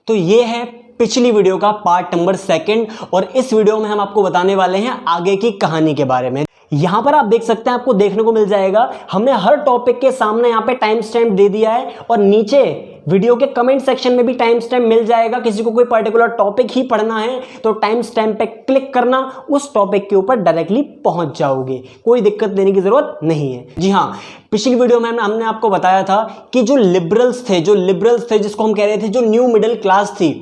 तो ये है पिछली वीडियो का पार्ट नंबर 2 और इस वीडियो में हम आपको बताने वाले हैं आगे की कहानी के बारे में। यहां पर आप देख सकते हैं, आपको देखने को मिल जाएगा हमने हर टॉपिक के सामने यहां पे टाइम स्टैम्प दे दिया है और नीचे वीडियो के कमेंट सेक्शन में भी टाइम स्टैम्प मिल जाएगा। किसी को कोई पर्टिकुलर टॉपिक ही पढ़ना है तो टाइम स्टैम्प पे क्लिक करना, उस टॉपिक के ऊपर डायरेक्टली पहुंच जाओगे, कोई दिक्कत देने की जरूरत नहीं है। जी हाँ, पिछली वीडियो में हमने आपको बताया था कि जो लिबरल्स थे जिसको हम कह रहे थे जो न्यू मिडिल क्लास थी,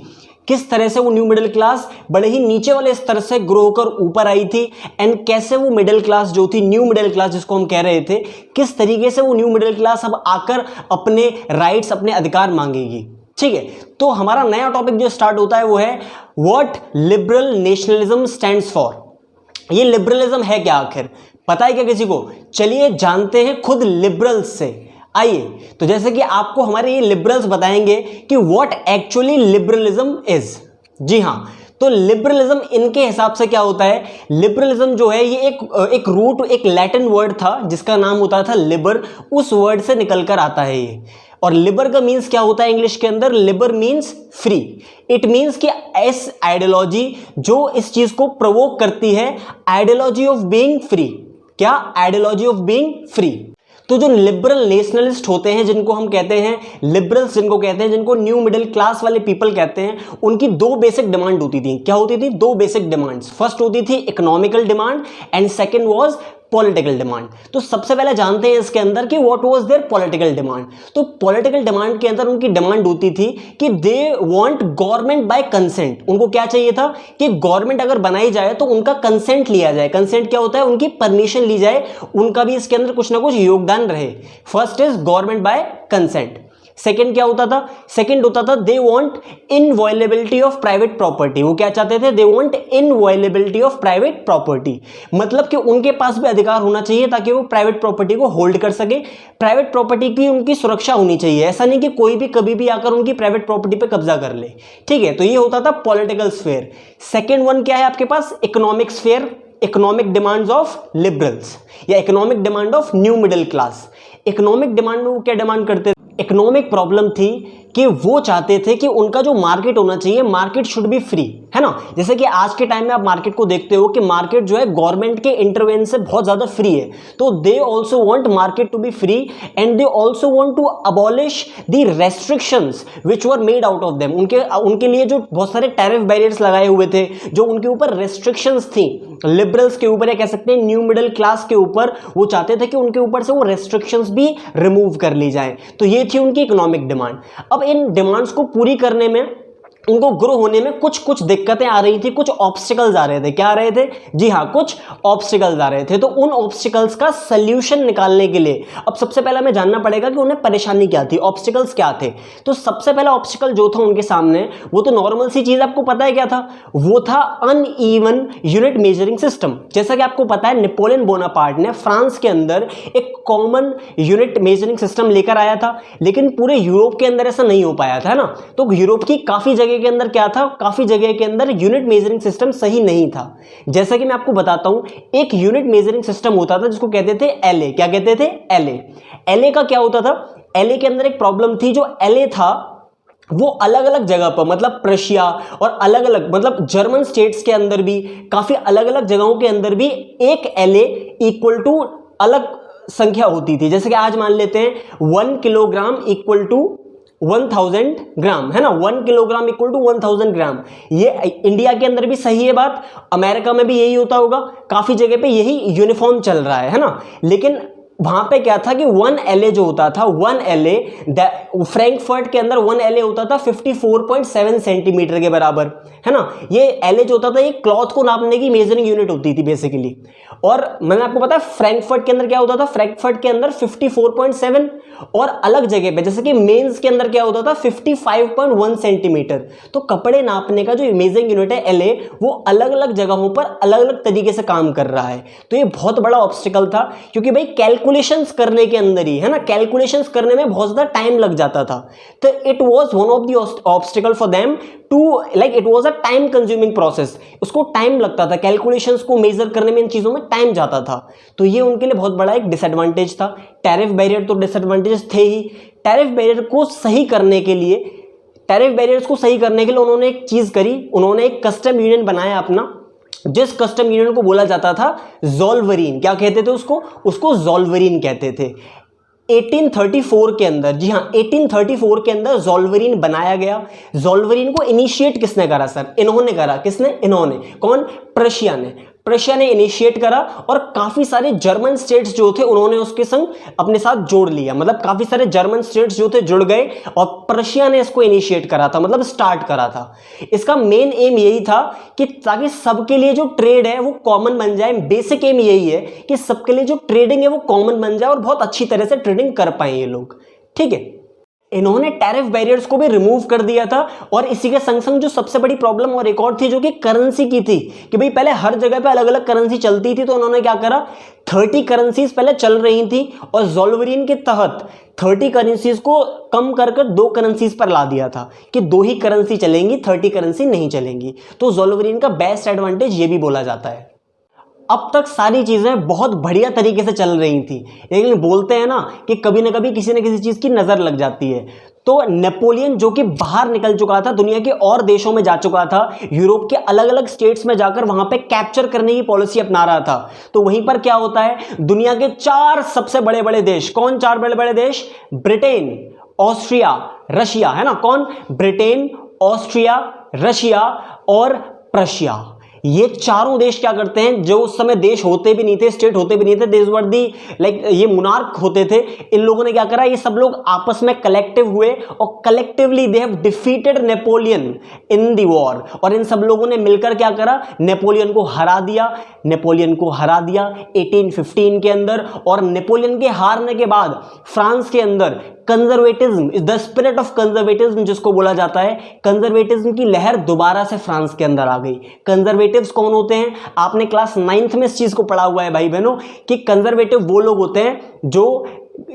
किस तरह से वो न्यू मिडिल क्लास बड़े ही नीचे वाले स्तर से ग्रो होकर ऊपर आई थी एंड कैसे वो मिडिल क्लास जो थी, न्यू मिडिल क्लास जिसको हम कह रहे थे, किस तरीके से वो न्यू मिडिल क्लास अब आकर अपने राइट्स, अपने अधिकार मांगेगी। ठीक है, तो हमारा नया टॉपिक जो स्टार्ट होता है वो है what liberal nationalism stands for. ये लिबरलिज्म है क्या आखिर, पता है क्या किसी को? चलिए जानते हैं खुद लिबरल्स से। आइए, तो जैसे कि आपको हमारे ये लिबरल्स बताएंगे कि व्हाट एक्चुअली लिबरलिज्म इज। जी हाँ, तो लिबरलिज्म इनके हिसाब से क्या होता है? लिबरलिज्म जो है ये एक रूट, एक लैटिन वर्ड था जिसका नाम होता था लिबर, उस वर्ड से निकलकर आता है ये। और लिबर का मीन्स क्या होता है इंग्लिश के अंदर? Libre means free. It means कि एस आइडियोलॉजी जो इस चीज को प्रोवोक करती है, आइडियोलॉजी ऑफ बीइंग फ्री। क्या? Ideology of being free. तो जो लिबरल नेशनलिस्ट होते हैं, जिनको हम कहते हैं लिबरल्स, जिनको कहते हैं, जिनको न्यू मिडिल क्लास वाले पीपल कहते हैं, उनकी दो बेसिक डिमांड होती थी। क्या होती थी? दो बेसिक डिमांड्स। फर्स्ट होती थी economical demand and second was political demand. तो सबसे पहले जानते हैं इसके अंदर कि what was there political demand. तो पॉलिटिकल डिमांड के अंदर उनकी डिमांड होती थी कि they want government by consent. उनको क्या चाहिए था कि गवर्नमेंट अगर बनाई जाए तो उनका कंसेंट लिया जाए। कंसेंट क्या होता है? उनकी परमिशन ली जाए, उनका भी इसके अंदर कुछ ना कुछ योगदान रहे। First is government by consent. Second क्या होता था? सेकंड होता था they want inviolability of private property. वो क्या चाहते थे? They want inviolability of private property, मतलब कि उनके पास भी अधिकार होना चाहिए ताकि वो प्राइवेट प्रॉपर्टी को होल्ड कर सके। प्राइवेट प्रॉपर्टी की उनकी सुरक्षा होनी चाहिए, ऐसा नहीं कि कोई भी कभी भी आकर उनकी प्राइवेट प्रॉपर्टी पे कब्जा कर ले। ठीक है, तो ये होता था पॉलिटिकल स्फेयर। सेकेंड वन क्या है आपके पास? Economic sphere, economic demands of liberals या economic demand of new middle class. Economic demand में वो क्या डिमांड करते थे? इकोनॉमिक प्रॉब्लम थी कि वो चाहते थे कि उनका जो मार्केट होना चाहिए, मार्केट शुड बी फ्री, है ना। जैसे कि आज के टाइम में आप मार्केट को देखते हो कि मार्केट जो है गवर्नमेंट के इंटरवेंशन से बहुत ज्यादा फ्री है। तो they also want market to be free and they also want to abolish the restrictions which were made out of them. उनके लिए जो बहुत सारे टैरिफ बैरियर्स लगाए हुए थे, जो उनके ऊपर रेस्ट्रिक्शंस थी लिबरल्स के ऊपर या कह सकते हैं न्यू मिडिल क्लास के ऊपर, वो चाहते थे कि उनके ऊपर से वो रेस्ट्रिक्शंस भी रिमूव कर ली जाए। तो ये थी उनकी इकोनॉमिक डिमांड। अब इन डिमांड्स को पूरी करने में, उनको ग्रो होने में कुछ दिक्कतें आ रही थी, कुछ ऑब्स्टिकल्स आ रहे थे। क्या आ रहे थे? जी हाँ, कुछ ऑब्स्टिकल्स आ रहे थे। तो उन ऑब्स्टिकल्स का सल्यूशन निकालने के लिए अब सबसे पहले हमें जानना पड़ेगा कि उन्हें परेशानी क्या थी, ऑब्स्टिकल्स क्या थे। तो सबसे पहला ऑब्स्टिकल जो था उनके सामने, वो तो नॉर्मल सी चीज, आपको पता है क्या था? वो था अनइवन यूनिट मेजरिंग सिस्टम। जैसा कि आपको पता है नेपोलियन बोनापार्ट ने फ्रांस के अंदर एक कॉमन यूनिट मेजरिंग सिस्टम लेकर आया था, लेकिन पूरे यूरोप के अंदर ऐसा नहीं हो पाया था, है ना। तो यूरोप की काफी जगह के अंदर क्या था? काफी जगह के अंदर यूनिट मेजरिंग सिस्टम सही नहीं था। जैसा कि मैं आपको बताता हूं, एक यूनिट मेजरिंग सिस्टम होता था जिसको कहते थे एलए। क्या कहते थे? एलए। एलए का क्या होता था? एलए के अंदर एक प्रॉब्लम थी। जो एलए था वो अलग अलग जगह पर, मतलब प्रशिया और अलग अलग, मतलब जर्मन स्टेट्स के अंदर भी, काफी अलग अलग जगहों के अंदर भी एक एलए इक्वल टू अलग संख्या होती थी। जैसे कि आज मान लेते हैं 1 किलोग्राम इक्वल टू 1000 ग्राम, है ना। 1 किलोग्राम इक्वल टू 1000 ग्राम। ये इंडिया के अंदर भी सही है बात, अमेरिका में भी यही होता होगा, काफी जगह पे यही यूनिफॉर्म चल रहा है ना। लेकिन वहां पे क्या था कि 1 LA जो होता था, 1 LA फ्रैंकफर्ट के अंदर 1 LA होता था 54.7 सेंटीमीटर के बराबर, है ना। ये LA जो होता था ये क्लॉथ को नापने की मेजरिंग यूनिट होती थी बेसिकली। और मैंने आपको पता है फ्रैंकफर्ट के अंदर क्या होता था? फ्रैंकफर्ट के अंदर 54.7 और अलग जगह पे जैसे कि मेंस के अंदर क्या होता था? 55.1 सेंटीमीटर। तो कपड़े नापने का जो मेजरिंग यूनिट है LA, वो अलग अलग जगहों पर अलग अलग तरीके से काम कर रहा है। तो ये बहुत बड़ा ऑब्स्टिकल था, क्योंकि भाई कैलकुलेशंस करने के अंदर ही, है ना, कैलकुलेशंस करने में बहुत ज्यादा टाइम लग जाता था। तो it was one of the obstacle for them to, like it was a time consuming process. उसको टाइम लगता था, कैलकुलेशंस को मेजर करने में इन चीजों में टाइम जाता था। तो ये उनके लिए बहुत बड़ा एक डिसएडवांटेज था। टैरिफ बैरियर तो डिसएडवांटेज थे ही। टैरिफ बैरियर को सही करने के लिए टैरिफ बैरियर्स को सही करने के लिए उन्होंने एक चीज करी, उन्होंने एक कस्टम यूनियन बनाया अपना, जिस कस्टम यूनियन को बोला जाता था ज़ोल्वरीन। क्या कहते थे उसको ज़ोल्वरीन कहते थे। 1834 के अंदर, जी हाँ 1834 के अंदर ज़ोल्वरीन बनाया गया। ज़ोल्वरीन को इनिशिएट किसने करा सर? इन्होंने करा। किसने? इन्होंने। कौन? प्रशिया ने। प्रशिया ने इनिशिएट करा और काफी सारे जर्मन स्टेट्स जो थे उन्होंने उसके संग अपने साथ जोड़ लिया, मतलब काफी सारे जर्मन स्टेट्स जो थे जुड़ गए और प्रशिया ने इसको इनिशिएट करा था, मतलब स्टार्ट करा था। इसका मेन एम यही था कि ताकि सबके लिए जो ट्रेड है वो कॉमन बन जाए। बेसिक एम यही है कि सबके लिए जो ट्रेडिंग है वो कॉमन बन जाए और बहुत अच्छी तरह से ट्रेडिंग कर पाए ये लोग। ठीक है, इन्होंने टैरिफ बैरियर्स को भी रिमूव कर दिया था। और इसी के संग संग जो सबसे बड़ी प्रॉब्लम और एक और थी जो कि करेंसी की थी, कि भाई पहले हर जगह पे अलग अलग करेंसी चलती थी, तो उन्होंने क्या करा, 30 करेंसीज पहले चल रही थी और ज़ोल्वरीन के तहत 30 करेंसीज को कम कर 2 करेंसीज पर ला दिया था कि 2 ही करेंसी चलेंगी, 30 करेंसी नहीं चलेंगी। तो ज़ोल्वरीन का बेस्ट एडवांटेज ये भी बोला जाता है। अब तक सारी चीजें बहुत बढ़िया तरीके से चल रही थी, लेकिन बोलते हैं ना कि कभी ना कभी किसी न किसी चीज की नजर लग जाती है। तो नेपोलियन जो कि बाहर निकल चुका था, दुनिया के और देशों में जा चुका था, यूरोप के अलग अलग स्टेट्स में जाकर वहां पे कैप्चर करने की पॉलिसी अपना रहा था। तो वहीं पर क्या होता है, दुनिया के 4 सबसे बड़े बड़े देश, कौन 4 बड़े बड़े देश? ब्रिटेन, ऑस्ट्रिया, रशिया, है ना। कौन? ब्रिटेन, ऑस्ट्रिया, रशिया और प्रशिया। ये चारों देश क्या करते हैं, जो उस समय देश होते भी नहीं थे, स्टेट होते भी नहीं थे, देश वर्दी लाइक ये मुनार्क होते थे, इन लोगों ने क्या करा, ये सब लोग आपस में कलेक्टिव हुए और collectively they have defeated Napoleon in the war. और इन सब लोगों ने मिलकर क्या करा, नेपोलियन को हरा दिया। नेपोलियन को हरा दिया 1815 के अंदर। और नेपोलियन के हारने के बाद फ्रांस के अंदर conservatism, the spirit of conservatism जिसको बोला जाता है, कंजर्वेटिज्म की लहर दोबारा से फ्रांस के अंदर आ गई। कंजर्वेटिव्स कौन होते हैं? आपने क्लास 9th में इस चीज को पढ़ा हुआ है भाई बहनों, कि कंजर्वेटिव वो लोग होते हैं जो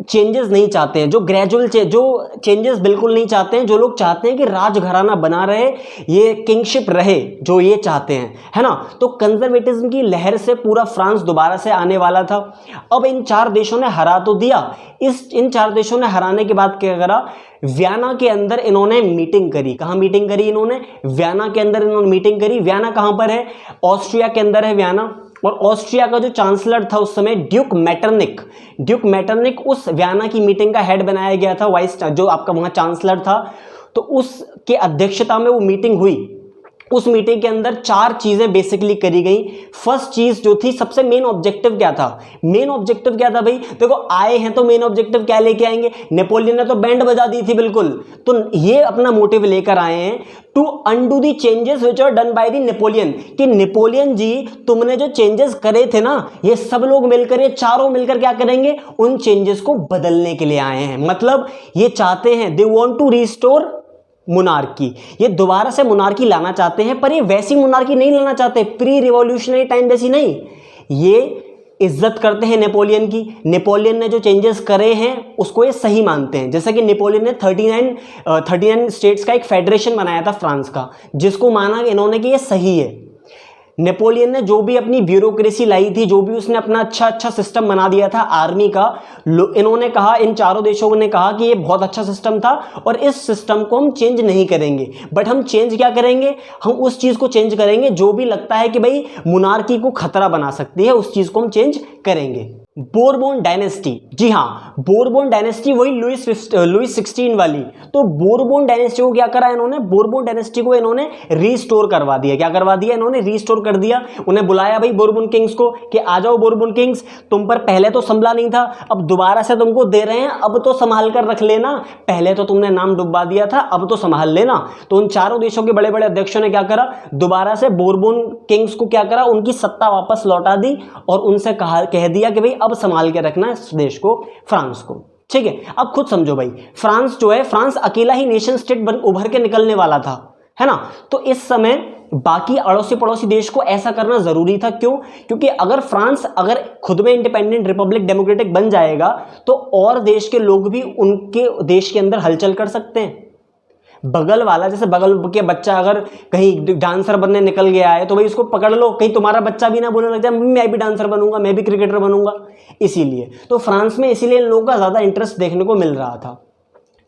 चेंजेस नहीं चाहते हैं, जो ग्रेजुअल जो चेंजेस बिल्कुल नहीं चाहते हैं, जो लोग चाहते हैं कि राजघराना बना रहे, ये किंगशिप रहे, जो ये चाहते हैं, है ना। तो कंजर्वेटिज्म की लहर से पूरा फ्रांस दोबारा से आने वाला था। अब इन 4 देशों ने हरा तो दिया, इन 4 देशों ने हराने के बाद क्या करा, वियना के अंदर इन्होंने मीटिंग करी। कहाँ मीटिंग करी इन्होंने? वियना के अंदर इन्होंने मीटिंग करी। वियना कहाँ पर है? ऑस्ट्रिया के अंदर है वियना। और ऑस्ट्रिया का जो चांसलर था उस समय ड्यूक मैटरनिक उस वियना की मीटिंग का हेड बनाया गया था, वाइस जो आपका वहां चांसलर था। तो उसके अध्यक्षता में वो मीटिंग हुई। उस मीटिंग के अंदर 4 चीजें बेसिकली करी गई। फर्स्ट चीज जो थी, सबसे मेन ऑब्जेक्टिव क्या था? मेन ऑब्जेक्टिव क्या था भाई? देखो आए हैं तो मेन ऑब्जेक्टिव क्या लेके आएंगे? नेपोलियन ने तो बैंड बजा दी थी बिल्कुल, तो ये अपना मोटिव लेकर आए हैं to undo the changes which are done by the Napoleon, कि नेपोलियन जी तुमने जो चेंजेस करे थे ना, ये सब लोग मिलकर, ये चारों मिलकर क्या करेंगे, उन चेंजेस को बदलने के लिए आए हैं। मतलब ये चाहते हैं, दे वांट टू रिस्टोर मुनार्की, ये दोबारा से मुनार्की लाना चाहते हैं, पर ये वैसी मुनार्की नहीं लाना चाहते, प्री रिवॉल्यूशनरी टाइम जैसी नहीं। ये इज्जत करते हैं नेपोलियन की। नेपोलियन ने जो चेंजेस करे हैं उसको ये सही मानते हैं। जैसा कि नेपोलियन ने 39 स्टेट्स का एक फेडरेशन बनाया था फ्रांस का, जिसको माना इन्होंने कि ये सही है। नेपोलियन ने जो भी अपनी ब्यूरोक्रेसी लाई थी, जो भी उसने अपना अच्छा सिस्टम बना दिया था आर्मी का, इन्होंने कहा, इन चारों देशों ने कहा कि ये बहुत अच्छा सिस्टम था और इस सिस्टम को हम चेंज नहीं करेंगे। बट हम चेंज क्या करेंगे, हम उस चीज को चेंज करेंगे जो भी लगता है कि भाई मुनार्की को खतरा बना सकती है, उस चीज को हम चेंज करेंगे। बोरबोन डायनेस्टी, जी हाँ बोरबोन डायनेस्टी, वही लुइस 16 वाली। तो बोरबोन डायनेस्टी को क्या करा इन्होंने, बोरबोन डायनेस्टी को इन्होंने रीस्टोर करवा दिया। क्या करवा दिया इन्होंने? रीस्टोर कर दिया। उन्हें बुलाया भाई बोरबोन किंग्स को कि आ जाओ बोरबोन किंग्स, तुम पर पहले तो संभला नहीं था, अब दोबारा से तुमको दे रहे हैं, अब तो संभाल कर रख लेना, पहले तो तुमने नाम डुबा दिया था, अब तो संभाल लेना। तो उन चारों देशों के बड़े बड़े अध्यक्षों ने क्या करा, दोबारा से बोरबोन किंग्स को क्या करा, उनकी सत्ता वापस लौटा दी और उनसे कह दिया कि भाई अब संभाल के रखना इस देश को, फ्रांस को। ठीक है, अब खुद समझो भाई, फ्रांस जो है, फ्रांस अकेला ही नेशन स्टेट उभर के निकलने वाला था, है ना। तो इस समय बाकी अड़ोसी पड़ोसी देश को ऐसा करना जरूरी था। क्यों? क्योंकि अगर फ्रांस अगर खुद में इंडिपेंडेंट रिपब्लिक डेमोक्रेटिक बन जाएगा तो और देश के लोग भी उनके देश के अंदर हलचल कर सकते हैं। बगल वाला, जैसे बगल के बच्चा अगर कहीं डांसर बनने निकल गया है तो भाई उसको पकड़ लो, कहीं तुम्हारा बच्चा भी ना बोलने लग जाए मैं भी डांसर बनूंगा, मैं भी क्रिकेटर बनूंगा। इसीलिए तो फ्रांस में इसीलिए इन लोगों का ज्यादा इंटरेस्ट देखने को मिल रहा था।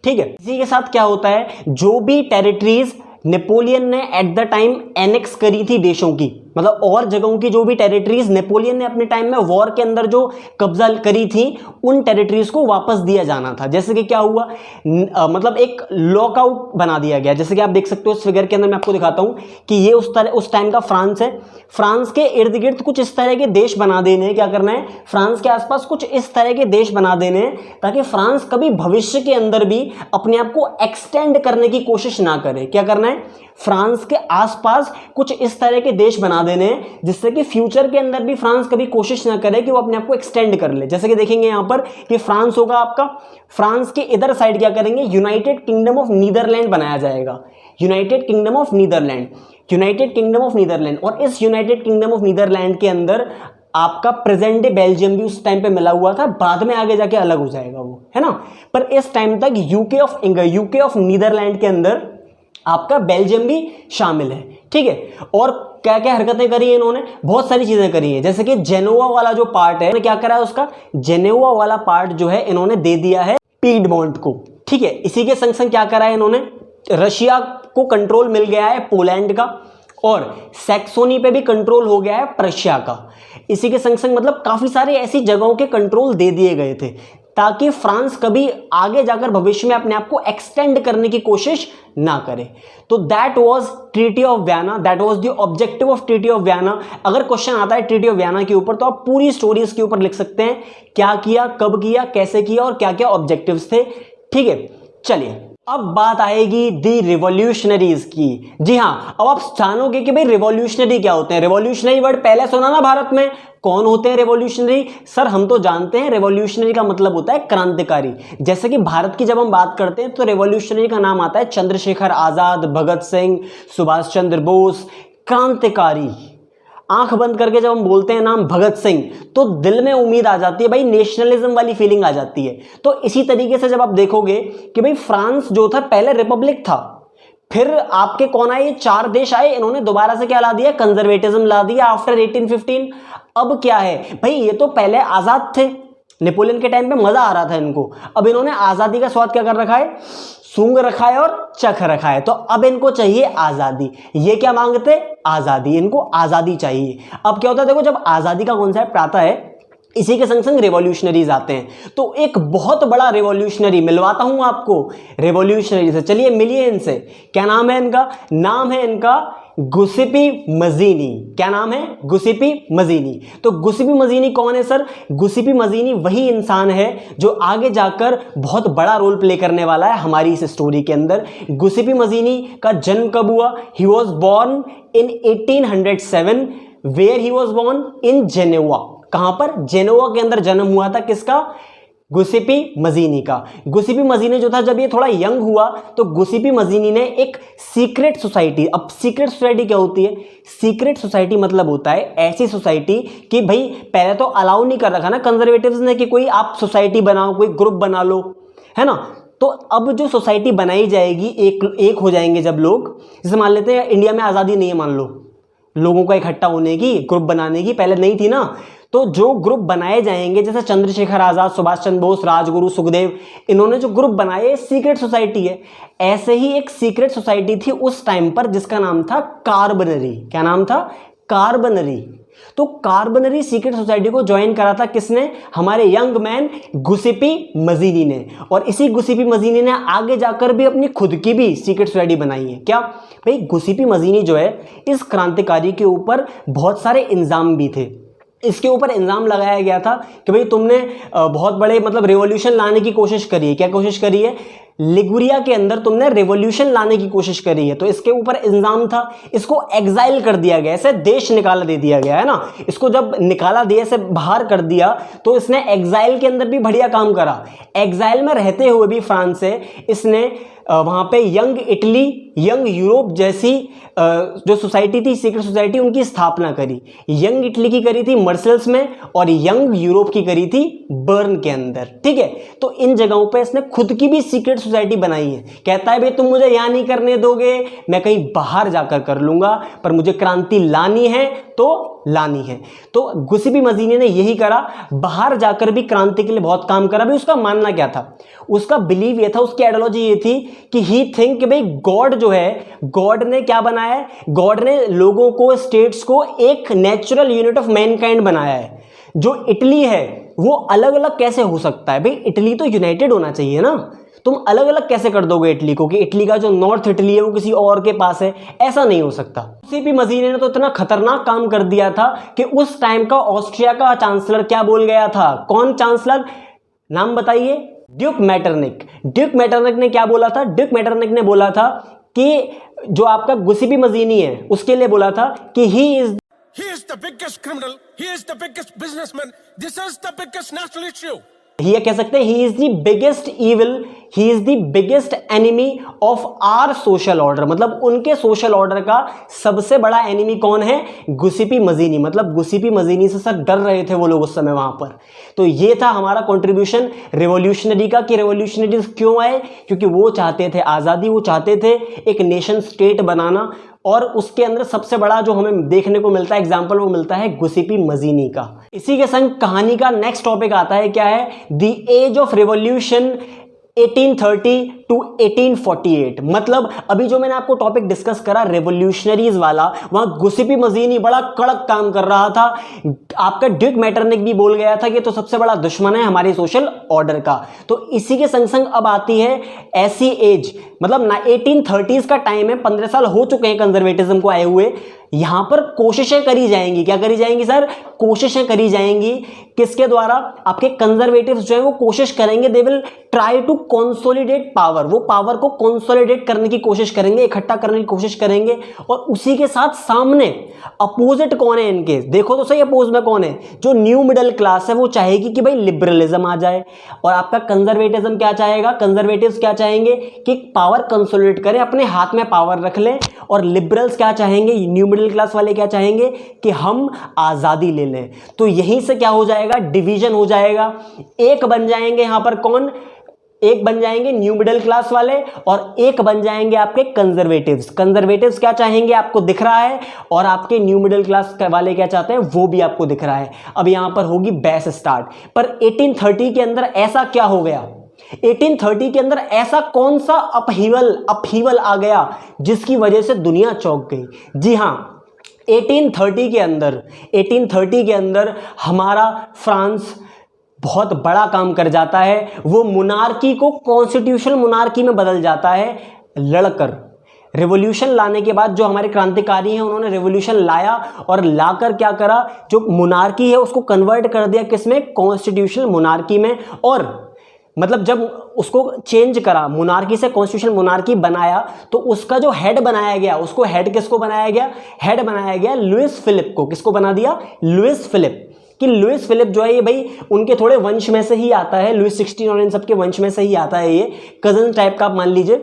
ठीक है। इसी के साथ क्या होता है, जो भी टेरिटरीज नेपोलियन ने एट द टाइम एनेक्स करी थी देशों की, मतलब और जगहों की जो भी टेरिटरीज नेपोलियन ने अपने टाइम में वॉर के अंदर जो कब्जा करी थी, उन टेरिटरीज को वापस दिया जाना था। जैसे कि क्या हुआ, मतलब एक लॉकआउट बना दिया गया। जैसे कि आप देख सकते हो इस फिगर के अंदर, मैं आपको दिखाता हूं कि ये उस टाइम का फ्रांस है। फ्रांस के इर्द गिर्द कुछ इस तरह के देश बना देने हैं। क्या करना है, फ्रांस के आसपास कुछ इस तरह के देश बना देने हैं ताकि फ्रांस कभी भविष्य के अंदर भी अपने आप को एक्सटेंड करने की कोशिश ना करे। क्या करना है, फ्रांस के आसपास कुछ इस तरह के देश बना देने हैं जिससे कि फ्यूचर के अंदर भी फ्रांस कभी कोशिश ना करे कि वो अपने आप को एक्सटेंड कर ले। जैसे कि देखेंगे यहां पर कि फ्रांस होगा आपका, फ्रांस के इधर साइड क्या करेंगे, यूनाइटेड किंगडम ऑफ नीदरलैंड बनाया जाएगा। United Kingdom of Netherland, United Kingdom of Netherland. और इस यूनाइटेड किंगडम ऑफ नीदरलैंड के अंदर आपका प्रेजेंट डे बेल्जियम भी उस टाइम पे मिला हुआ था, बाद में आगे जाके अलग हो जाएगा वो, है ना। पर इस टाइम तक यूके ऑफ नीदरलैंड के अंदर आपका बेल्जियम भी शामिल है, ठीक है। और क्या क्या हरकतें करी है इन्होंने, बहुत सारी चीजें करी है। जैसे कि जेनोवा वाला जो पार्ट है, क्या करा है उसका, जेनोवा वाला पार्ट जो है इन्होंने दे दिया है पीडमोंट को, ठीक है। इसी के संग संग क्या करा है इन्होंने, रशिया को कंट्रोल मिल गया है पोलैंड का, और सैक्सोनी पे भी कंट्रोल हो गया है प्रशिया का। इसी के संग संग मतलब काफी सारी ऐसी जगहों के कंट्रोल दे दिए गए थे ताकि फ्रांस कभी आगे जाकर भविष्य में अपने आप को एक्सटेंड करने की कोशिश ना करे। तो that was treaty of Vienna, that was the objective of treaty of Vienna. अगर क्वेश्चन आता है ट्रीटी ऑफ वियना के ऊपर तो आप पूरी स्टोरी इसके ऊपर लिख सकते हैं, क्या किया, कब किया, कैसे किया और क्या क्या ऑब्जेक्टिव्स थे, ठीक है। चलिए अब बात आएगी दी रिवॉल्यूशनरीज की। जी हाँ, अब आप जानोगे कि भाई रिवॉल्यूशनरी क्या होते हैं। रिवॉल्यूशनरी वर्ड पहले सुना ना भारत में, कौन होते हैं रिवॉल्यूशनरी? सर हम तो जानते हैं रिवॉल्यूशनरी का मतलब होता है क्रांतिकारी। जैसे कि भारत की जब हम बात करते हैं तो रिवॉल्यूशनरी का नाम आता है चंद्रशेखर आजाद, भगत सिंह, सुभाष चंद्र बोस, क्रांतिकारी। आंख बंद करके जब हम बोलते हैं नाम भगत सिंह तो दिल में उम्मीद आ जाती है भाई, नेशनलिज्म वाली फीलिंग आ जाती है। तो इसी तरीके से जब आप देखोगे कि भाई फ्रांस जो था पहले रिपब्लिक था, फिर आपके कौन आए, ये 4 देश आए, इन्होंने दोबारा से क्या ला दिया, कंजर्वेटिज्म ला दिया आफ्टर 1815। अब क्या है भाई, ये तो पहले आजाद थे, नेपोलियन के टाइम पे मजा आ रहा था इनको, अब इन्होंने आजादी का स्वाद क्या कर रखा है, सूंघ रखा है और चख रखा है। तो अब इनको चाहिए आजादी। ये क्या मांगते, आजादी, इनको आजादी चाहिए। अब क्या होता है, देखो जब आजादी का कॉन्सेप्ट आता है इसी के संग संग रिवॉल्यूशनरीज आते हैं। तो एक बहुत बड़ा रिवॉल्यूशनरी मिलवाता हूं आपको रिवॉल्यूशनरी से, चलिए मिलिए इनसे। क्या नाम है इनका, नाम है इनका गुसिपी मजीनी। क्या नाम है, गुसिपी मजीनी। तो गुसिपी मजीनी कौन है सर, गुसिपी मजीनी वही इंसान है जो आगे जाकर बहुत बड़ा रोल प्ले करने वाला है हमारी इस स्टोरी के अंदर। गुसिपी मजीनी का जन्म कब हुआ, he was born in 1807, where he was born in Geneva. कहां पर, जेनेवा के अंदर जन्म हुआ था किसका, गुसिपी मजीनी का। गुसिपी मजीनी जो था जब ये थोड़ा यंग हुआ तो गुसिपी मजीनी ने एक सीक्रेट सोसाइटी, अब सीक्रेट सोसाइटी क्या होती है, सीक्रेट सोसाइटी मतलब होता है ऐसी सोसाइटी कि भाई पहले तो अलाउ नहीं कर रखा ना कंजर्वेटिव्स ने कि कोई आप सोसाइटी बनाओ, कोई ग्रुप बना लो, है ना। तो अब जो सोसाइटी बनाई जाएगी, एक हो जाएंगे जब लोग, जैसे मान लेते हैं इंडिया में आज़ादी नहीं है, मान लो लोगों का इकट्ठा होने की, ग्रुप बनाने की, पहले नहीं थी ना। तो जो ग्रुप बनाए जाएंगे, जैसे चंद्रशेखर आजाद, सुभाष चंद्र बोस, राजगुरु, सुखदेव, इन्होंने जो ग्रुप बनाए सीक्रेट सोसाइटी है। ऐसे ही एक सीक्रेट सोसाइटी थी उस टाइम पर जिसका नाम था कार्बनरी। क्या नाम था, कार्बनरी। तो कार्बनरी सीक्रेट सोसाइटी को ज्वाइन करा था किसने, हमारे यंग मैन गुसिपी मजीनी ने। और इसी गुसिपी मजीनी ने आगे जाकर भी अपनी खुद की भी सीक्रेट सोसाइटी बनाई है। क्या भाई, गुसिपी मजीनी जो है इस क्रांतिकारी के ऊपर बहुत सारे इल्जाम भी थे। इसके ऊपर इल्जाम लगाया गया था कि भाई तुमने बहुत बड़े मतलब रिवॉल्यूशन लाने की कोशिश करी है। क्या कोशिश करी है, लिगुरिया के अंदर तुमने रिवॉल्यूशन लाने की कोशिश करी है। तो इसके ऊपर इल्जाम था, इसको एग्जाइल कर दिया गया, ऐसे देश निकाला दे दिया गया, है ना। इसको जब निकाला दिया, से बाहर कर दिया, तो इसने एग्जाइल के अंदर भी बढ़िया काम करा। एग्जाइल में रहते हुए भी फ्रांस से इसने वहाँ पे यंग इटली, यंग यूरोप जैसी जो सोसाइटी थी सीक्रेट सोसाइटी, उनकी स्थापना करी। यंग इटली की करी थी मर्सल्स में और यंग यूरोप की करी थी बर्न के अंदर, ठीक है। तो इन जगहों पे इसने खुद की भी सीक्रेट सोसाइटी बनाई है। कहता है भाई तुम मुझे यहाँ नहीं करने दोगे, मैं कहीं बाहर जाकर कर लूंगा, पर मुझे क्रांति लानी है तो लानी है। तो गुसिपी मजीनी ने यही करा, बाहर जाकर भी क्रांति के लिए बहुत काम करा। भी उसका मानना क्या था, उसका बिलीव ये था, उसकी आइडियोलॉजी ये थी कि ही थिंक कि भाई गॉड जो है, गॉड ने क्या बनाया है, गॉड ने लोगों को, स्टेट्स को एक नेचुरल यूनिट ऑफ मैनकाइंड बनाया है। जो इटली है वो अलग अलग कैसे हो सकता है, भाई इटली तो यूनाइटेड होना चाहिए ना, तुम अलग अलग कैसे कर दोगे इटली को, कि इटली का जो नॉर्थ इटली है वो किसी और के पास है, ऐसा नहीं हो सकता। गुसिपी मजीनी ने तो इतना खतरनाक काम कर दिया था कि उस टाइम का ऑस्ट्रिया का चांसलर क्या बोल गया था, कौन चांसलर, नाम बताइए, ड्यूक मेटरनिक। ड्यूक मेटरनिक ने क्या बोला था, ड्यूक मेटरनिक ने बोला था कि जो आपका गुसिपी मजीनी है उसके लिए बोला था कि he is the biggest criminal, he is the biggest businessman, this is the biggest national issue. ये कह सकते हैं he is the biggest evil, he is the biggest enemy of our social order. मतलब उनके सोशल ऑर्डर का सबसे बड़ा enemy कौन है, गुसिपी मजीनी। मतलब गुसिपी मजीनी से सर डर रहे थे वो लोग उस समय वहां पर। तो ये था हमारा कंट्रीब्यूशन रेवोल्यूशनरी का, कि रेवोल्यूशनरीज क्यों आए, क्योंकि वो चाहते थे आज़ादी, वो चाहते थे एक नेशन स्टेट बनाना, और उसके अंदर सबसे बड़ा जो हमें देखने को मिलता है एग्जाम्पल, वो मिलता है गुसिपी मजीनी का। इसी के संग कहानी का नेक्स्ट टॉपिक आता है, क्या है, the age of revolution 1830 to 1848। मतलब अभी जो मैंने आपको टॉपिक डिस्कस करा रेवोल्यूशनरीज वाला, वहां गुसिपी मजीनी बड़ा कड़क काम कर रहा था। आपका ड्यूक मेटरनिक भी बोल गया था कि तो सबसे बड़ा दुश्मन है हमारे सोशल ऑर्डर का। तो इसी के संग संग अब आती है ऐसी एज, मतलब 1830s का टाइम है, 15 साल हो चुके हैं कंजर्वेटिज्म को आए हुए। यहां पर कोशिशें करी जाएंगी, क्या करी जाएंगी सर, कोशिशें करी जाएंगी, किसके द्वारा, आपके कंजर्वेटिव्स जो है वो कोशिश करेंगे, they will try to consolidate power, वो पावर को कंसोलिडेट करने की कोशिश करेंगे, इकट्ठा करने की कोशिश करेंगे। और उसी के साथ सामने अपोजिट कौन है इनके, देखो तो सही अपोज में कौन है, जो न्यू मिडिल क्लास है वो चाहेगी कि भाई लिबरलिज्म आ जाए, और आपका कंजर्वेटिज्म क्या चाहेगा, कंजर्वेटिव्स क्या चाहेंगे कि पावर कंसोलिडेट करें, अपने हाथ में पावर रख लें। और लिबरल्स क्या चाहेंगे, न्यू मिडिल क्लास वाले क्या चाहेंगे कि हम आजादी ले लें। तो यहीं से क्या हो जाएगा, डिवीजन हो जाएगा, एक बन जाएंगे यहां पर कौन, एक बन जाएंगे न्यू मिडिल क्लास वाले, और एक बन जाएंगे आपके कंजर्वेटिव्स। कंजर्वेटिव्स क्या चाहेंगे आपको दिख रहा है, और आपके न्यू मिडिल क्लास वाले क्या चाहते हैं वो भी आपको दिख रहा है। अब यहां पर होगी बहस स्टार्ट। पर 1830 के अंदर ऐसा क्या हो गया, 1830 के अंदर ऐसा कौन सा अपहीवल आ गया जिसकी वजह से दुनिया चौंक गई। जी हां, 1830 के अंदर हमारा फ्रांस बहुत बड़ा काम कर जाता है, वो मोनार्की को कॉन्स्टिट्यूशनल मोनार्की में बदल जाता है लड़कर। रेवोल्यूशन लाने के बाद जो हमारे क्रांतिकारी हैं उन्होंने रेवोल्यूशन लाया, और लाकर क्या करा, जो मोनार्की है उसको कन्वर्ट कर दिया किसमें, कॉन्स्टिट्यूशनल मोनार्की में। और मतलब जब उसको चेंज करा, मोनार्की से कॉन्स्टिट्यूशनल मोनार्की बनाया, तो उसका जो हेड बनाया गया, उसको हेड किसको बनाया गया, हेड बनाया गया लुइस फिलिप को। किसको बना दिया, लुइस फिलिप। कि लुइस फिलिप जो है ये भाई उनके थोड़े वंश में से ही आता है, लुइस 16 और इन सब के वंश में से ही आता है, ये कजन टाइप का आप मान लीजिए।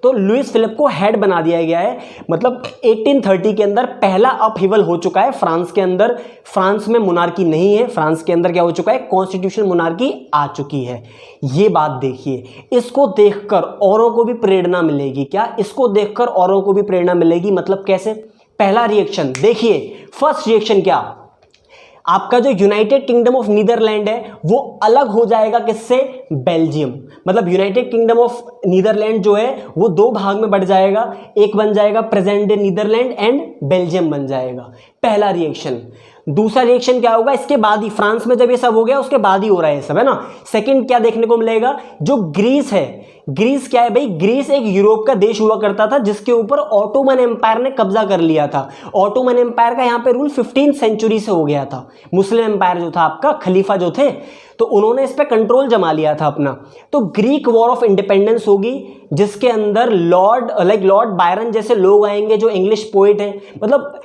तो लुइस फिलिप को हेड बना दिया गया है। मतलब 1830 के अंदर पहला अपहीवल हो चुका है फ्रांस के अंदर। फ्रांस में मोनार्की नहीं है, फ्रांस के अंदर क्या हो चुका है, कॉन्स्टिट्यूशनल मोनार्की आ चुकी है। ये बात देखिए, इसको देखकर औरों को भी प्रेरणा मिलेगी। क्या, इसको देखकर औरों को भी प्रेरणा मिलेगी, मतलब कैसे, पहला रिएक्शन देखिए, फर्स्ट रिएक्शन क्या, आपका जो यूनाइटेड किंगडम ऑफ नीदरलैंड है वो अलग हो जाएगा किससे, बेल्जियम। मतलब यूनाइटेड किंगडम ऑफ नीदरलैंड जो है वो दो भाग में बढ़ जाएगा, एक बन जाएगा present day Netherland and Belgium बन जाएगा, पहला रिएक्शन। दूसरा रिएक्शन क्या होगा, इसके बाद ही, फ्रांस में जब ये सब हो गया उसके बाद ही हो रहा है सब, है ना। सेकंड क्या देखने को मिलेगा, जो ग्रीस है, ग्रीस क्या है भाई, ग्रीस एक यूरोप का देश हुआ करता था जिसके ऊपर ऑटोमन एम्पायर ने कब्जा कर लिया था। ऑटोमन एम्पायर का यहाँ पे रूल 15th सेंचुरी से हो गया था। मुस्लिम एम्पायर जो था आपका, खलीफा जो थे, तो उन्होंने इस पे कंट्रोल जमा लिया था अपना। तो ग्रीक वॉर ऑफ इंडिपेंडेंस होगी जिसके अंदर लॉर्ड बायरन जैसे लोग आएंगे जो इंग्लिश पोइट है। मतलब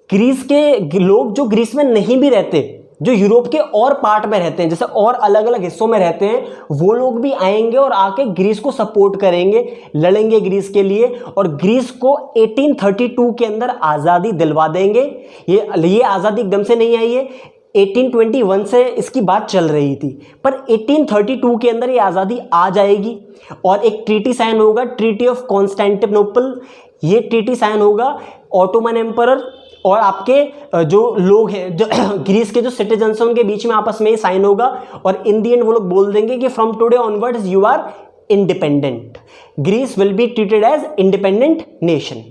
ग्रीस के लोग जो ग्रीस में नहीं भी रहते, जो यूरोप के और पार्ट में रहते हैं, जैसे और अलग अलग हिस्सों में रहते हैं, वो लोग भी आएंगे और आके ग्रीस को सपोर्ट करेंगे, लड़ेंगे ग्रीस के लिए, और ग्रीस को 1832 के अंदर आज़ादी दिलवा देंगे। ये आज़ादी एकदम से नहीं आई है, 1821 से इसकी बात चल रही थी, पर 1832 के अंदर ये आज़ादी आ जाएगी। और एक ट्रीटी साइन होगा, ट्रीटी ऑफ कॉन्स्टेंटिनोपल। ये ट्रीटी साइन होगा ऑटोमन एम्परर और आपके जो लोग हैं, जो ग्रीस के जो सिटीजन्स हैं, उनके बीच में आपस में ही साइन होगा और इन दी एंड वो लोग बोल देंगे कि from today onwards you are independent, Greece will be treated as independent nation.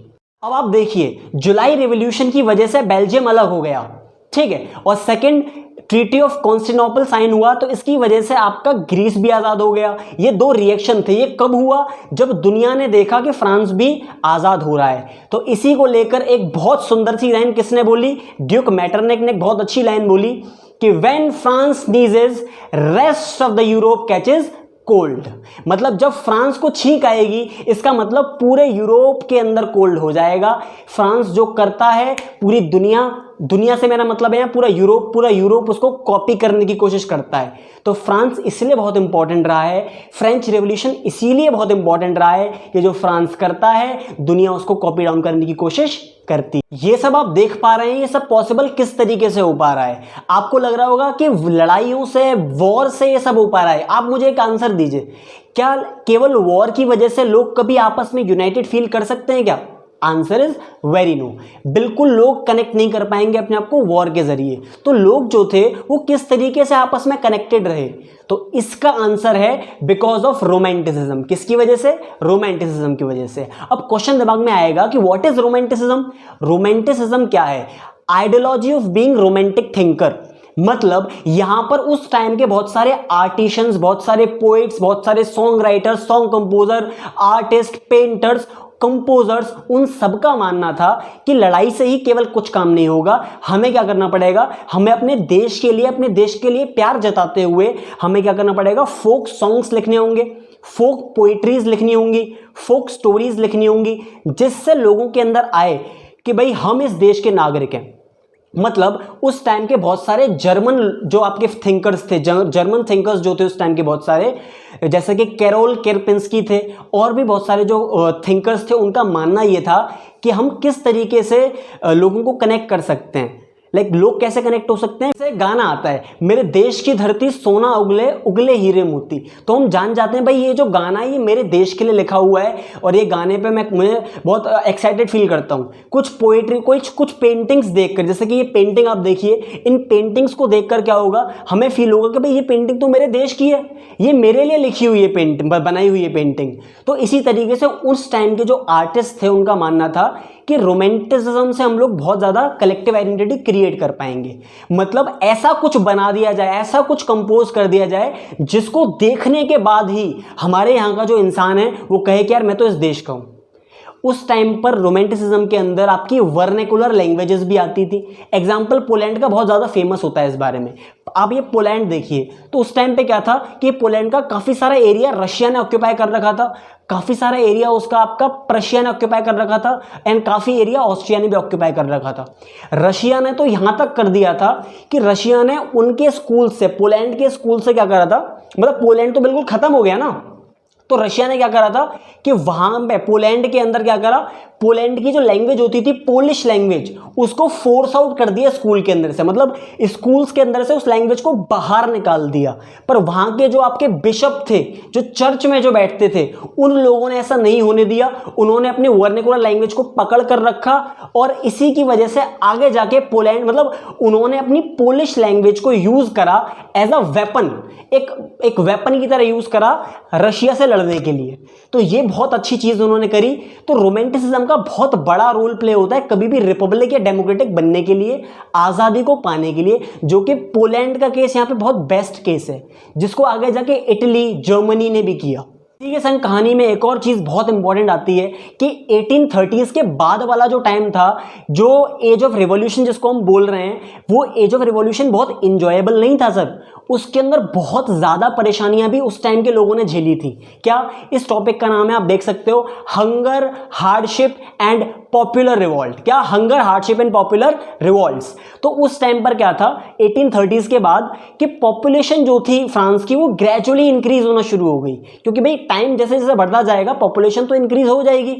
अब आप देखिए, जुलाई रिवॉल्यूशन की वजह से बेल्जियम अलग हो गया, ठीक है, और second treaty of Constantinople sign हुआ तो इसकी वजह से आपका ग्रीस भी आजाद हो गया। ये दो रिएक्शन थे। ये कब हुआ? जब दुनिया ने देखा कि फ्रांस भी आजाद हो रहा है। तो इसी को लेकर एक बहुत सुंदर सी लाइन किसने बोली? ड्यूक मेटरनिक ने एक बहुत अच्छी लाइन बोली कि when France नीजेस rest of the Europe catches cold. मतलब जब फ्रांस को छींक आएगी, इसका मतलब पूरे यूरोप के अंदर कोल्ड हो जाएगा। फ्रांस जो करता है, पूरी दुनिया से मेरा मतलब है पूरा यूरोप उसको कॉपी करने की कोशिश करता है। तो फ्रांस इसलिए बहुत इंपॉर्टेंट रहा है, फ्रेंच रेवोल्यूशन इसीलिए बहुत इंपॉर्टेंट रहा है कि जो फ्रांस करता है, दुनिया उसको कॉपी डाउन करने की कोशिश करती। ये सब आप देख पा रहे हैं, ये सब पॉसिबल किस तरीके से हो पा रहा है। आपको लग रहा होगा कि लड़ाइयों से, वॉर से ये सब हो पा रहा है। आप मुझे एक आंसर दीजिए, क्या केवल वॉर की वजह से लोग कभी आपस में यूनाइटेड फील कर सकते हैं क्या? Answer is very no. बिल्कुल लोग कनेक्ट नहीं कर पाएंगे अपने आप को वॉर के जरिए। तो लोग जो थे वो किस तरीके से आपस में कनेक्टेड रहे? तो इसका आंसर है बिकॉज ऑफ रोमांटिसिज्म। किसकी वजह से? रोमांटिसिज्म की वजह से। अब क्वेश्चन दिमाग में आएगा कि व्हाट इज रोमांटिसिज्म? रोमांटिसिज्म क्या है? Ideology of being romantic thinker. मतलब यहां पर उस टाइम के बहुत सारे आर्टिशंस, बहुत सारे पोएट्स, बहुत सारे song writers, song composer, artist, painters, composers, उन सबका मानना था कि लड़ाई से ही केवल कुछ काम नहीं होगा। हमें क्या करना पड़ेगा? हमें अपने देश के लिए प्यार जताते हुए हमें क्या करना पड़ेगा? फोक सॉन्ग्स लिखने होंगे, फोक पोइट्रीज लिखनी होंगी, फोक स्टोरीज लिखनी होंगी, जिससे लोगों के अंदर आए कि भाई हम इस देश के नागरिक हैं। मतलब उस टाइम के बहुत सारे जर्मन जो आपके थिंकर्स थे, जर्मन थिंकर्स जो थे उस टाइम के बहुत सारे, जैसे कि कैरोल केरपिंस्की थे और भी बहुत सारे जो थिंकर्स थे, उनका मानना ये था कि हम किस तरीके से लोगों को कनेक्ट कर सकते हैं। लोग कैसे कनेक्ट हो सकते हैं? जैसे गाना आता है, मेरे देश की धरती सोना उगले उगले हीरे मोती, तो हम जान जाते हैं भाई ये जो गाना है ये मेरे देश के लिए लिखा हुआ है और ये गाने पे मुझे बहुत एक्साइटेड फील करता हूँ। कुछ पोएट्री, कुछ पेंटिंग्स देखकर, जैसे कि ये पेंटिंग आप देखिए, इन पेंटिंग्स को देखकर क्या होगा? हमें फील होगा कि भाई ये पेंटिंग तो मेरे देश की है, ये मेरे लिए लिखी हुई है पेंटिंग, बनाई हुई है पेंटिंग। तो इसी तरीके से उस टाइम के जो आर्टिस्ट थे उनका मानना था कि रोमांटिसिज्म से हम लोग बहुत ज़्यादा कलेक्टिव आइडेंटिटी क्रिएट कर पाएंगे। मतलब ऐसा कुछ बना दिया जाए, ऐसा कुछ कंपोज कर दिया जाए जिसको देखने के बाद ही हमारे यहाँ का जो इंसान है वो कहे कि यार मैं तो इस देश का हूँ। उस टाइम पर रोमांटिसिज्म के अंदर आपकी वर्नेकुलर लैंग्वेजेस भी आती थी। एग्जाम्पल पोलैंड का बहुत ज़्यादा फेमस होता है इस बारे में। आप ये पोलैंड देखिए, तो उस टाइम पे क्या था कि पोलैंड का काफ़ी सारा एरिया रशिया ने ऑक्यूपाई कर रखा था, काफ़ी सारा एरिया उसका आपका प्रशिया ने ऑक्यूपाई कर रखा था एंड काफ़ी एरिया ऑस्ट्रिया ने भी ऑक्यूपाई कर रखा था। रशिया ने तो यहाँ तक कर दिया था कि रशिया ने उनके स्कूल से, पोलैंड के स्कूल से क्या करा था, मतलब पोलैंड तो बिल्कुल ख़त्म हो गया ना, तो रशिया ने क्या करा था कि वहां पे पोलैंड के अंदर क्या करा, पोलैंड की जो लैंग्वेज होती थी पोलिश लैंग्वेज, उसको फोर्स आउट कर दिया स्कूल के अंदर से। मतलब स्कूल्स के अंदर से उस लैंग्वेज को बाहर निकाल दिया। पर वहां के जो आपके बिशप थे, जो चर्च में जो बैठते थे, उन लोगों ने ऐसा नहीं होने दिया। उन्होंने अपनी वर्निकुलर लैंग्वेज को पकड़ कर रखा और इसी की वजह से आगे जाके पोलैंड, मतलब उन्होंने अपनी पोलिश लैंग्वेज को यूज करा एज अ वेपन, एक वेपन की तरह यूज करा रशिया से लड़ने के लिए। तो ये बहुत अच्छी चीज उन्होंने करी। तो रोमांटिसिज्म का बहुत बड़ा रोल प्ले होता है कभी भी रिपब्लिक या डेमोक्रेटिक बनने के लिए, आजादी को पाने के लिए, जो कि पोलैंड का केस यहाँ पे बहुत बेस्ट केस है, जिसको आगे जाके इटली, जर्मनी ने भी किया। इसी के संग कहानी में एक और चीज बहुत इंपॉर्टेंट आती है कि 1830s के बाद वाला जो टाइम था, जो एज ऑफ रिवॉल्यूशन जिसको हम बोल रहे हैं, वो एज ऑफ रिवॉल्यूशन बहुत इंजॉयबल नहीं था सर। उसके अंदर बहुत ज़्यादा परेशानियां भी उस टाइम के लोगों ने झेली थी। क्या? इस टॉपिक का नाम है, आप देख सकते हो, hunger, hardship and popular revolt. क्या? Hunger, hardship and popular revolts. तो उस टाइम पर क्या था 1830s के बाद कि पॉपुलेशन जो थी फ्रांस की वो ग्रेजुअली इंक्रीज होना शुरू हो गई, क्योंकि भाई टाइम जैसे जैसे बढ़ता जाएगा पॉपुलेशन तो इंक्रीज हो जाएगी।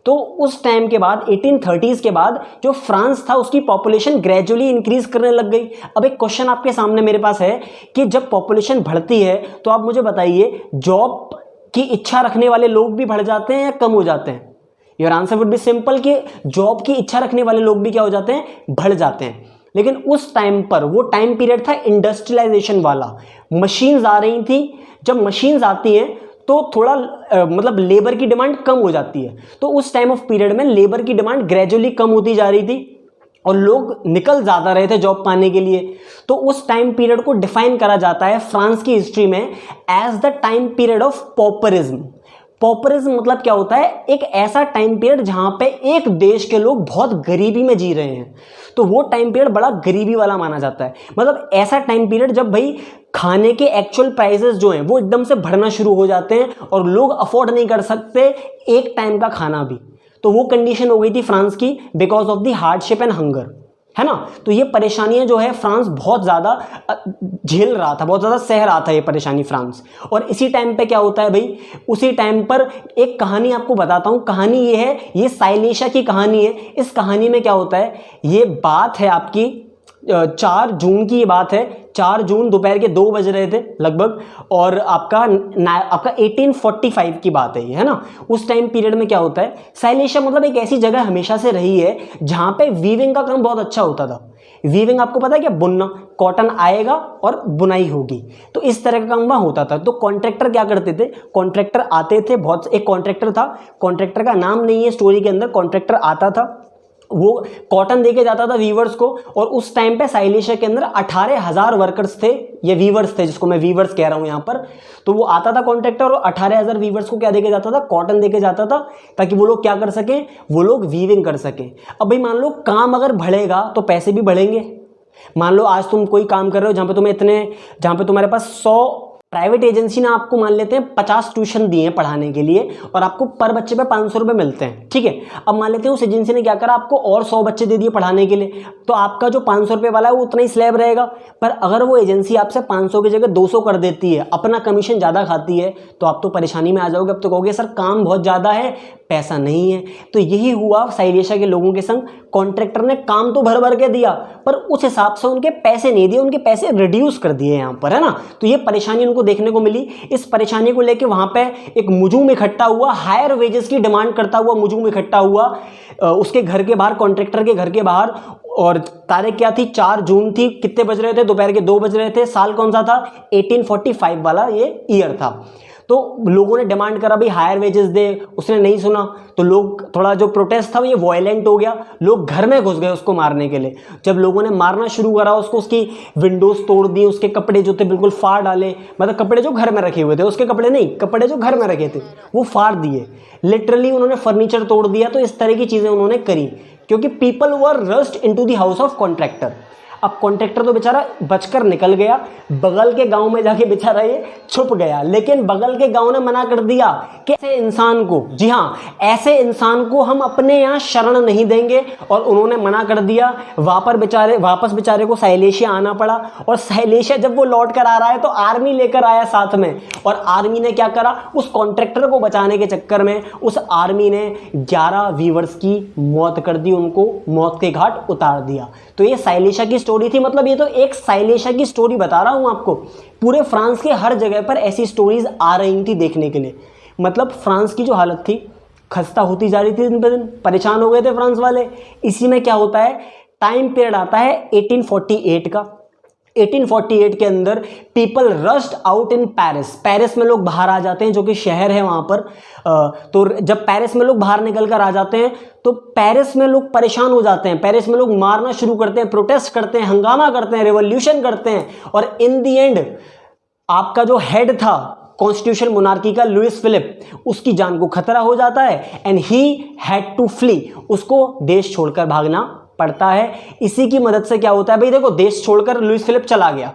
तो उस टाइम के बाद 1830s के बाद जो फ्रांस था उसकी पॉपुलेशन ग्रेजुअली इंक्रीज करने लग गई। अब एक क्वेश्चन आपके सामने मेरे पास है कि जब पॉपुलेशन बढ़ती है तो आप मुझे बताइए, जॉब की इच्छा रखने वाले लोग भी बढ़ जाते हैं या कम हो जाते हैं? Your answer would be simple कि जॉब की इच्छा रखने वाले लोग भी क्या हो जाते हैं, बढ़ जाते हैं। लेकिन उस टाइम पर वो टाइम पीरियड था इंडस्ट्रियलाइजेशन वाला, मशीन्स आ रही थी। जब मशीन्स आती हैं तो थोड़ा मतलब लेबर की डिमांड कम हो जाती है। तो उस टाइम ऑफ पीरियड में लेबर की डिमांड ग्रेजुअली कम होती जा रही थी और लोग निकल ज़्यादा रहे थे जॉब पाने के लिए। तो उस टाइम पीरियड को डिफाइन करा जाता है फ्रांस की हिस्ट्री में as the time period of pauperism. Pauperism मतलब क्या होता है, एक ऐसा टाइम पीरियड जहां पे एक देश के लोग बहुत गरीबी में जी रहे हैं, तो वो टाइम पीरियड बड़ा गरीबी वाला माना जाता है। मतलब ऐसा टाइम पीरियड जब भाई खाने के एक्चुअल प्राइसेस जो हैं वो एकदम से बढ़ना शुरू हो जाते हैं और लोग अफोर्ड नहीं कर सकते एक टाइम का खाना भी। तो वो कंडीशन हो गई थी फ्रांस की because of the hardship and hunger, है ना। तो ये परेशानियां जो है फ्रांस बहुत ज़्यादा झेल रहा था, बहुत ज़्यादा सह रहा था ये परेशानी फ्रांस। और इसी टाइम पे क्या होता है भाई, उसी टाइम पर एक कहानी आपको बताता हूँ। कहानी ये है, ये साइलेशा की कहानी है। इस कहानी में क्या होता है, ये बात है आपकी 4 जून की ये बात है। 4 जून दोपहर के 2 बज रहे थे लगभग, और आपका 1845 की बात है ये, है ना। उस टाइम पीरियड में क्या होता है, साइलेशा मतलब एक ऐसी जगह हमेशा से रही है जहां पे वीविंग का काम बहुत अच्छा होता था। वीविंग आपको पता है क्या, बुनना, कॉटन आएगा और बुनाई होगी, तो इस तरह का काम वहाँ होता था। तो कॉन्ट्रैक्टर क्या करते थे, कॉन्ट्रैक्टर आते थे, बहुत एक कॉन्ट्रैक्टर था, कॉन्ट्रैक्टर का नाम नहीं है स्टोरी के अंदर, कॉन्ट्रैक्टर आता था, वो कॉटन देके जाता था वीवर्स को। और उस टाइम पे साइलेशा के अंदर 18,000 वर्कर्स थे, ये वीवर्स थे जिसको मैं वीवर्स कह रहा हूं यहाँ पर। तो वो आता था कॉन्ट्रैक्टर और 18,000 वीवर्स को क्या देके जाता था, कॉटन देके जाता था, ताकि वो लोग क्या कर सकें, वो लोग वीविंग कर सकें। अब भाई मान लो काम अगर बढ़ेगा तो पैसे भी बढ़ेंगे। मान लो आज तुम कोई काम कर रहे हो जहाँ पे तुम्हारे पास 100 प्राइवेट एजेंसी ने आपको मान लेते हैं 50 ट्यूशन दिए हैं पढ़ाने के लिए और आपको पर बच्चे पे 500 रुपये मिलते हैं, ठीक है। अब मान लेते हैं उस एजेंसी ने क्या करा, आपको और 100 बच्चे दे दिए पढ़ाने के लिए, तो आपका जो 500 रुपये वाला है वो उतना ही स्लैब रहेगा। पर अगर वो एजेंसी आपसे 500 की जगह 200 कर देती है, अपना कमीशन ज़्यादा खाती है, तो आप तो परेशानी में आ जाओगे। अब तो कहोगे सर काम बहुत ज़्यादा है, पैसा नहीं है। तो यही हुआ साइलेशा के लोगों के संग। कॉन्ट्रैक्टर ने काम तो भर भर के दिया पर उस हिसाब से उनके पैसे नहीं दिए, उनके पैसे रिड्यूस कर दिए यहाँ पर, है ना। तो ये परेशानी उनको देखने को मिली। इस परेशानी को लेके वहां पे एक मुजूम इकट्ठा हुआ, हायर वेजेस की डिमांड करता हुआ मुजूम इकट्ठा हुआ उसके घर के बाहर, कॉन्ट्रैक्टर के घर के बाहर। और तारीख क्या थी, 4 जून थी। कितने बज रहे थे, दोपहर के 2 बज रहे थे। साल कौन सा था, 1845 वाला ये ईयर था। तो लोगों ने डिमांड करा भाई हायर वेजेस दे, उसने नहीं सुना। तो लोग थोड़ा जो प्रोटेस्ट था वो ये वायलेंट हो गया, लोग घर में घुस गए उसको मारने के लिए। जब लोगों ने मारना शुरू करा उसको, उसकी विंडोज तोड़ दी, उसके कपड़े जो थे बिल्कुल फाड़ डाले, मतलब कपड़े जो घर में रखे हुए थे, उसके कपड़े नहीं, कपड़े जो घर में रखे थे वो फाड़ दिए, लिटरली उन्होंने फर्नीचर तोड़ दिया। तो इस तरह की चीजें उन्होंने करी क्योंकि people were rushed into the house of contractor. अब कॉन्ट्रैक्टर तो बेचारा बचकर निकल गया, बगल के गांव में जाके बेचारा ये छुप गया। लेकिन बगल के गांव ने मना कर दिया कि ऐसे इंसान को, जी हाँ, ऐसे इंसान को हम अपने यहाँ शरण नहीं देंगे। और उन्होंने मना कर दिया। वापस बेचारे को साइलेशिया आना पड़ा। और साइलेशिया जब वो लौट कर आ रहा है तो आर्मी लेकर आया साथ में, और आर्मी ने क्या करा, उस कॉन्ट्रैक्टर को बचाने के चक्कर में उस आर्मी ने 11 वीवर्स की मौत कर दी, उनको मौत के घाट उतार दिया। तो ये साइलेशिया की स्टोरी थी। मतलब ये तो एक साइलेशा की स्टोरी बता रहा हूं आपको, पूरे फ्रांस के हर जगह पर ऐसी स्टोरीज आ रही थी देखने के लिए। मतलब फ्रांस की जो हालत थी खस्ता होती जा रही थी, दिन पे दिन परेशान हो गए थे फ्रांस वाले। इसी में क्या होता है, टाइम पीरियड आता है 1848 का। 1848 के अंदर people rushed out in Paris में लोग बाहर आ जाते हैं, जो कि शहर है वहां पर। तो जब पेरिस में लोग बाहर निकल कर आ जाते हैं तो पेरिस में लोग परेशान हो जाते हैं, पेरिस में लोग मारना शुरू करते हैं, प्रोटेस्ट करते हैं, हंगामा करते हैं, रेवोल्यूशन करते हैं। और इन दी एंड आपका जो हेड था कॉन्स्टिट्यूशन मोनार्की का, लुइस फिलिप, उसकी जान को खतरा हो जाता है and he had to flee, उसको देश छोड़कर भागना पड़ता है। इसी की मदद से क्या होता है भाई, देखो देश छोड़कर लुइस फिलिप चला गया,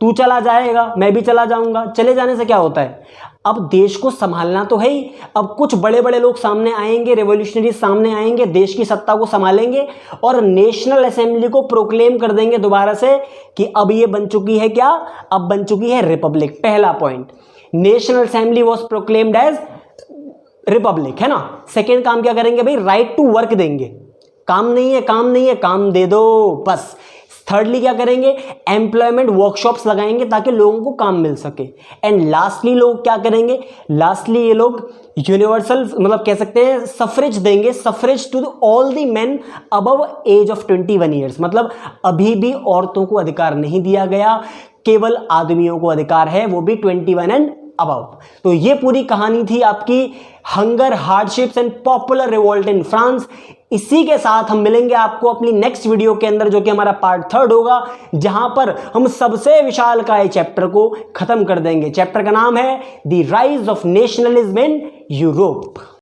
तू चला जाएगा, मैं भी चला जाऊंगा। चले जाने से क्या होता है, अब देश को संभालना तो है ही। अब कुछ बड़े बड़े लोग सामने आएंगे, रेवोल्यूशनरी सामने आएंगे, देश की सत्ता को संभालेंगे और नेशनल असेंबली को प्रोक्लेम कर देंगे दोबारा से कि अब ये बन चुकी है क्या, अब बन चुकी है रिपब्लिक। पहला point, national assembly was proclaimed as republic, है ना। सेकेंड काम क्या करेंगे भाई, राइट टू वर्क देंगे। काम नहीं है, काम नहीं है, काम दे दो बस। थर्डली क्या करेंगे, एम्प्लॉयमेंट वर्कशॉप्स लगाएंगे ताकि लोगों को काम मिल सके। एंड लास्टली लोग क्या करेंगे, लास्टली ये लोग यूनिवर्सल मतलब कह सकते हैं सफरेज देंगे, suffrage to all the men above age of 21 years. मतलब अभी भी औरतों को अधिकार नहीं दिया गया, केवल आदमियों को अधिकार है, वो भी 21 एंड अबव। तो ये पूरी कहानी थी आपकी hunger, hardships and popular revolt in France. इसी के साथ हम मिलेंगे आपको अपनी नेक्स्ट वीडियो के अंदर, जो कि हमारा पार्ट 3 होगा, जहां पर हम सबसे विशालकाय चैप्टर को खत्म कर देंगे। चैप्टर का नाम है the rise of nationalism in Europe.